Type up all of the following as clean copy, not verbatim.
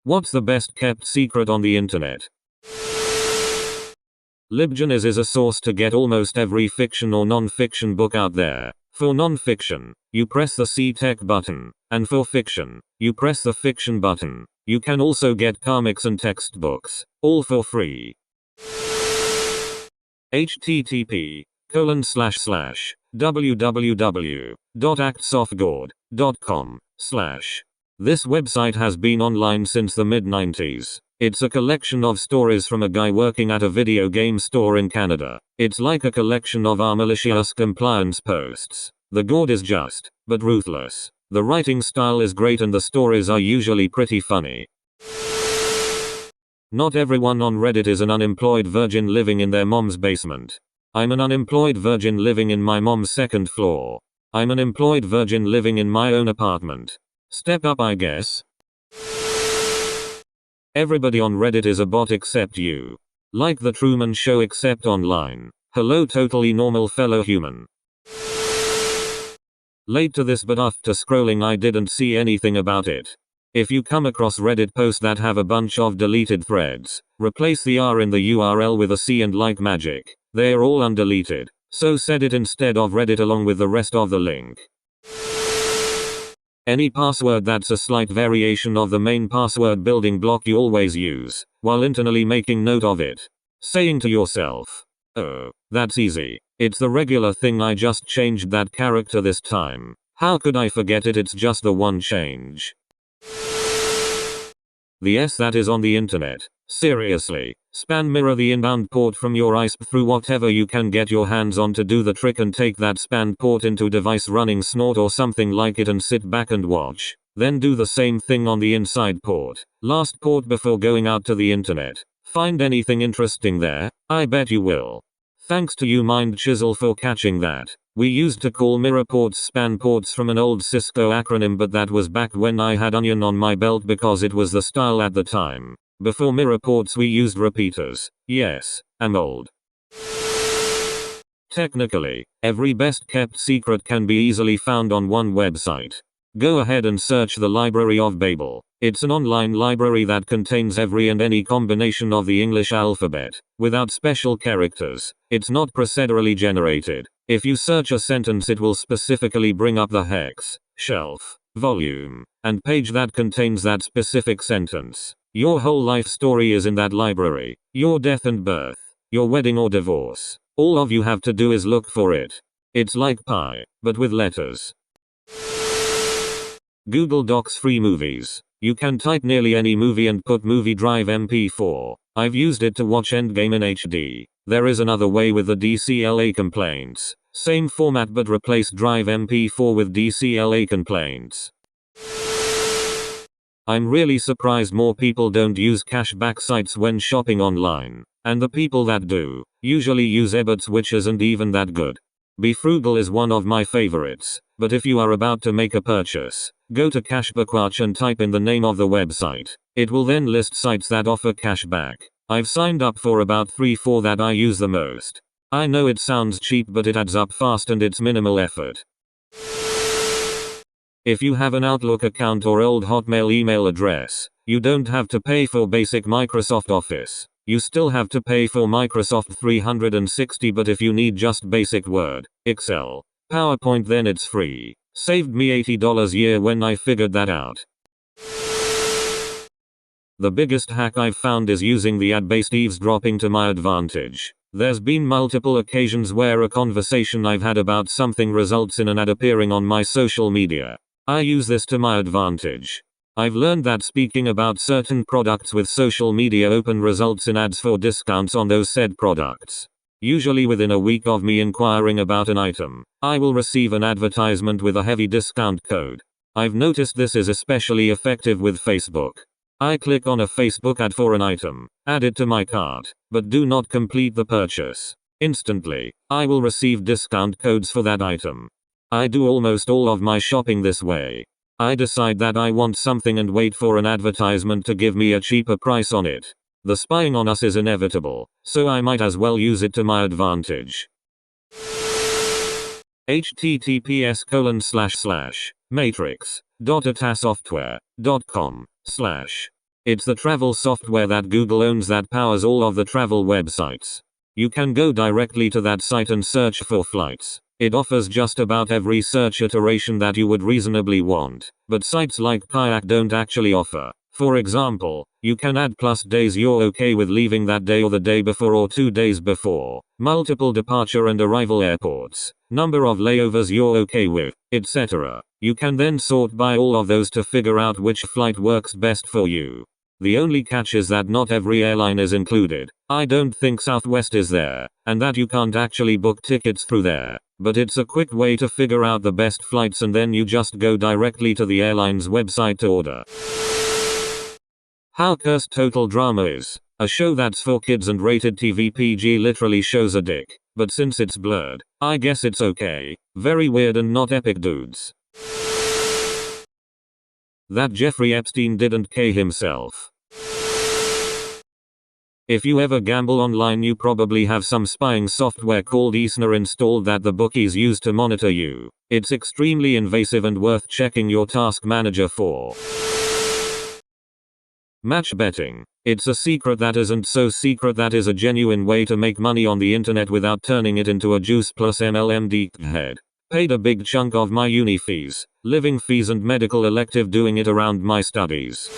What's the best kept secret on the internet? LibGen is a source to get almost every fiction or non-fiction book out there. For non-fiction, you press the See Tech button, and for fiction, you press the Fiction button. You can also get comics and textbooks, all for free. http://www.actsoffgord.com/ This website has been online since the mid-90s. It's a collection of stories from a guy working at a video game store in Canada. It's like a collection of our malicious compliance posts. The Gord is just, but ruthless. The writing style is great and the stories are usually pretty funny. Not everyone on Reddit is an unemployed virgin living in their mom's basement. I'm an unemployed virgin living in my mom's second floor. I'm an employed virgin living in my own apartment. Step up, I guess. Everybody on Reddit is a bot except you. Like the Truman Show except online. Hello, totally normal fellow human. Late to this, but after scrolling I didn't see anything about it. If you come across Reddit posts that have a bunch of deleted threads, replace the R in the URL with a C and like magic, they're all undeleted. So set it instead of Reddit along with the rest of the link. Any password that's a slight variation of the main password building block you always use, while internally making note of it. Saying to yourself, oh, that's easy. It's the regular thing, I just changed that character this time. How could I forget it? It's just the one change. The S that is on the internet. Seriously, span mirror the inbound port from your ISP through whatever you can get your hands on to do the trick and take that span port into device running Snort or something like it and sit back and watch. Then do the same thing on the inside port. Last port before going out to the internet. Find anything interesting there? I bet you will. Thanks to you Mind Chisel for catching that. We used to call mirror ports span ports from an old Cisco acronym, but that was back when I had onion on my belt because it was the style at the time. Before mirror ports we used repeaters. Yes, I'm old. Technically, every best kept secret can be easily found on one website. Go ahead and search the Library of Babel. It's an online library that contains every and any combination of the English alphabet, without special characters. It's not procedurally generated. If you search a sentence it will specifically bring up the hex, shelf, volume, and page that contains that specific sentence. Your whole life story is in that library. Your death and birth, your wedding or divorce. All of you have to do is look for it. It's like Pi, but with letters. Google Docs free movies. You can type nearly any movie and put movie drive MP4. I've used it to watch Endgame in HD. There is another way with the DCLA complaints. Same format but replace drive MP4 with DCLA complaints. I'm really surprised more people don't use cashback sites when shopping online. And the people that do, usually use eBay, which isn't even that good. Be Frugal is one of my favorites, but if you are about to make a purchase, go to Cashbackwatch and type in the name of the website. It will then list sites that offer cashback. I've signed up for about 3-4 that I use the most. I know it sounds cheap but it adds up fast and it's minimal effort. If you have an Outlook account or old Hotmail email address, you don't have to pay for basic Microsoft Office. You still have to pay for Microsoft 360, but if you need just basic Word, Excel, PowerPoint, then it's free. Saved me $80 a year when I figured that out. The biggest hack I've found is using the ad-based eavesdropping to my advantage. There's been multiple occasions where a conversation I've had about something results in an ad appearing on my social media. I use this to my advantage. I've learned that speaking about certain products with social media open results in ads for discounts on those said products. Usually within a week of me inquiring about an item, I will receive an advertisement with a heavy discount code. I've noticed this is especially effective with Facebook. I click on a Facebook ad for an item, add it to my cart, but do not complete the purchase. Instantly, I will receive discount codes for that item. I do almost all of my shopping this way. I decide that I want something and wait for an advertisement to give me a cheaper price on it. The spying on us is inevitable, so I might as well use it to my advantage. https://matrix.atasoftware.com/ It's the travel software that Google owns that powers all of the travel websites. You can go directly to that site and search for flights. It offers just about every search iteration that you would reasonably want, but sites like Kayak don't actually offer. For example, you can add plus days you're okay with leaving that day or the day before or 2 days before, multiple departure and arrival airports, number of layovers you're okay with, etc. You can then sort by all of those to figure out which flight works best for you. The only catch is that not every airline is included. I don't think Southwest is there, and that you can't actually book tickets through there. But it's a quick way to figure out the best flights and then you just go directly to the airline's website to order. How Cursed Total Drama Is. A show that's for kids and rated TV PG literally shows a dick. But since it's blurred, I guess it's okay. Very weird and not epic dudes. That Jeffrey Epstein didn't K himself. If you ever gamble online you probably have some spying software called Easner installed that the bookies use to monitor you. It's extremely invasive and worth checking your task manager for. Match betting. It's a secret that isn't so secret that is a genuine way to make money on the internet without turning it into a juice plus MLM head. Paid a big chunk of my uni fees, living fees and medical elective doing it around my studies.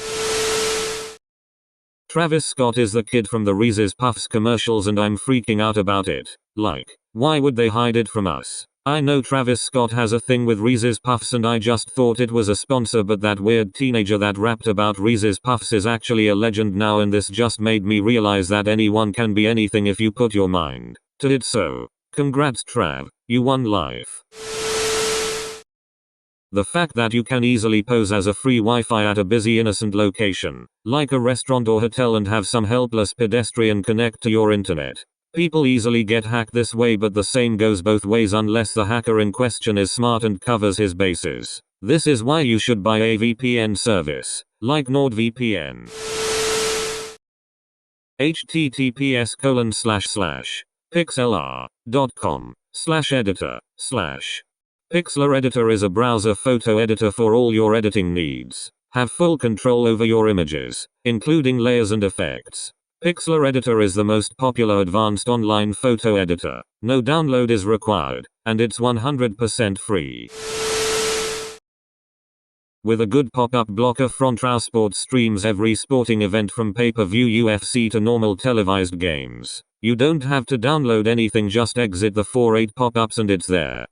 Travis Scott is the kid from the Reese's Puffs commercials and I'm freaking out about it. Like, why would they hide it from us? I know Travis Scott has a thing with Reese's Puffs and I just thought it was a sponsor, but that weird teenager that rapped about Reese's Puffs is actually a legend now, and this just made me realize that anyone can be anything if you put your mind to it. So, congrats Trav, you won life. The fact that you can easily pose as a free Wi-Fi at a busy innocent location, like a restaurant or hotel, and have some helpless pedestrian connect to your internet. People easily get hacked this way, but the same goes both ways unless the hacker in question is smart and covers his bases. This is why you should buy a VPN service, like NordVPN. https://pixlr.com/editor/ Pixlr Editor is a browser photo editor for all your editing needs. Have full control over your images, including layers and effects. Pixlr Editor is the most popular advanced online photo editor. No download is required, and it's 100% free. With a good pop-up blocker, Front Row Sports streams every sporting event from pay-per-view UFC to normal televised games. You don't have to download anything, just exit the 4-8 pop-ups and it's there.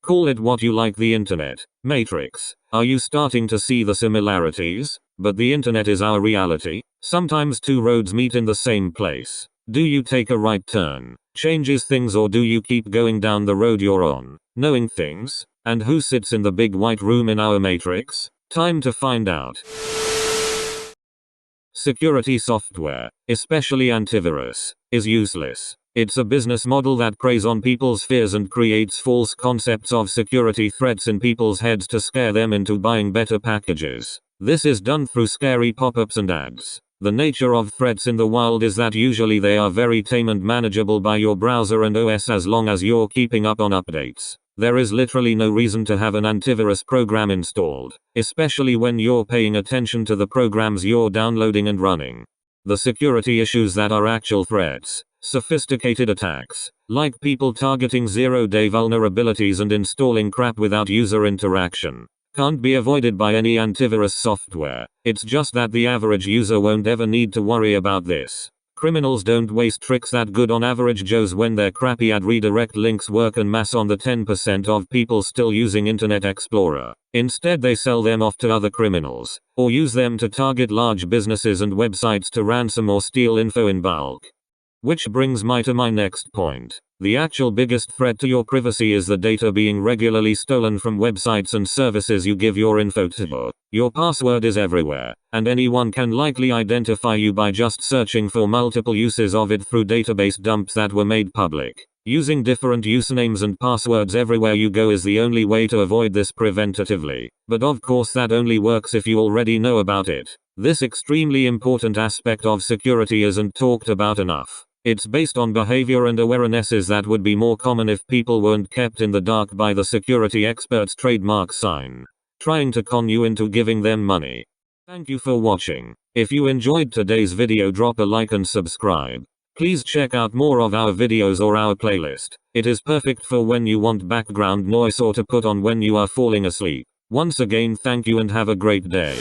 Call it what you like, the internet. Matrix. Are you starting to see the similarities? But the internet is our reality. Sometimes two roads meet in the same place. Do you take a right turn? Changes things, or do you keep going down the road you're on, knowing things? And who sits in the big white room in our matrix? Time to find out. Security software, especially antivirus, is useless. It's a business model that preys on people's fears and creates false concepts of security threats in people's heads to scare them into buying better packages. This is done through scary pop-ups and ads. The nature of threats in the wild is that usually they are very tame and manageable by your browser and OS as long as you're keeping up on updates. There is literally no reason to have an antivirus program installed, especially when you're paying attention to the programs you're downloading and running. The security issues that are actual threats, sophisticated attacks, like people targeting zero-day vulnerabilities and installing crap without user interaction, can't be avoided by any antivirus software. It's just that the average user won't ever need to worry about this. Criminals don't waste tricks that good on average Joes when their crappy ad redirect links work en masse on the 10% of people still using Internet Explorer. Instead they sell them off to other criminals, or use them to target large businesses and websites to ransom or steal info in bulk. Which brings me to my next point. The actual biggest threat to your privacy is the data being regularly stolen from websites and services you give your info to. Your password is everywhere, and anyone can likely identify you by just searching for multiple uses of it through database dumps that were made public. Using different usernames and passwords everywhere you go is the only way to avoid this preventatively, but of course that only works if you already know about it. This extremely important aspect of security isn't talked about enough. It's based on behavior and awarenesses that would be more common if people weren't kept in the dark by the security expert's trademark sign, trying to con you into giving them money. Thank you for watching. If you enjoyed today's video, drop a like and subscribe. Please check out more of our videos or our playlist. It is perfect for when you want background noise or to put on when you are falling asleep. Once again, thank you and have a great day.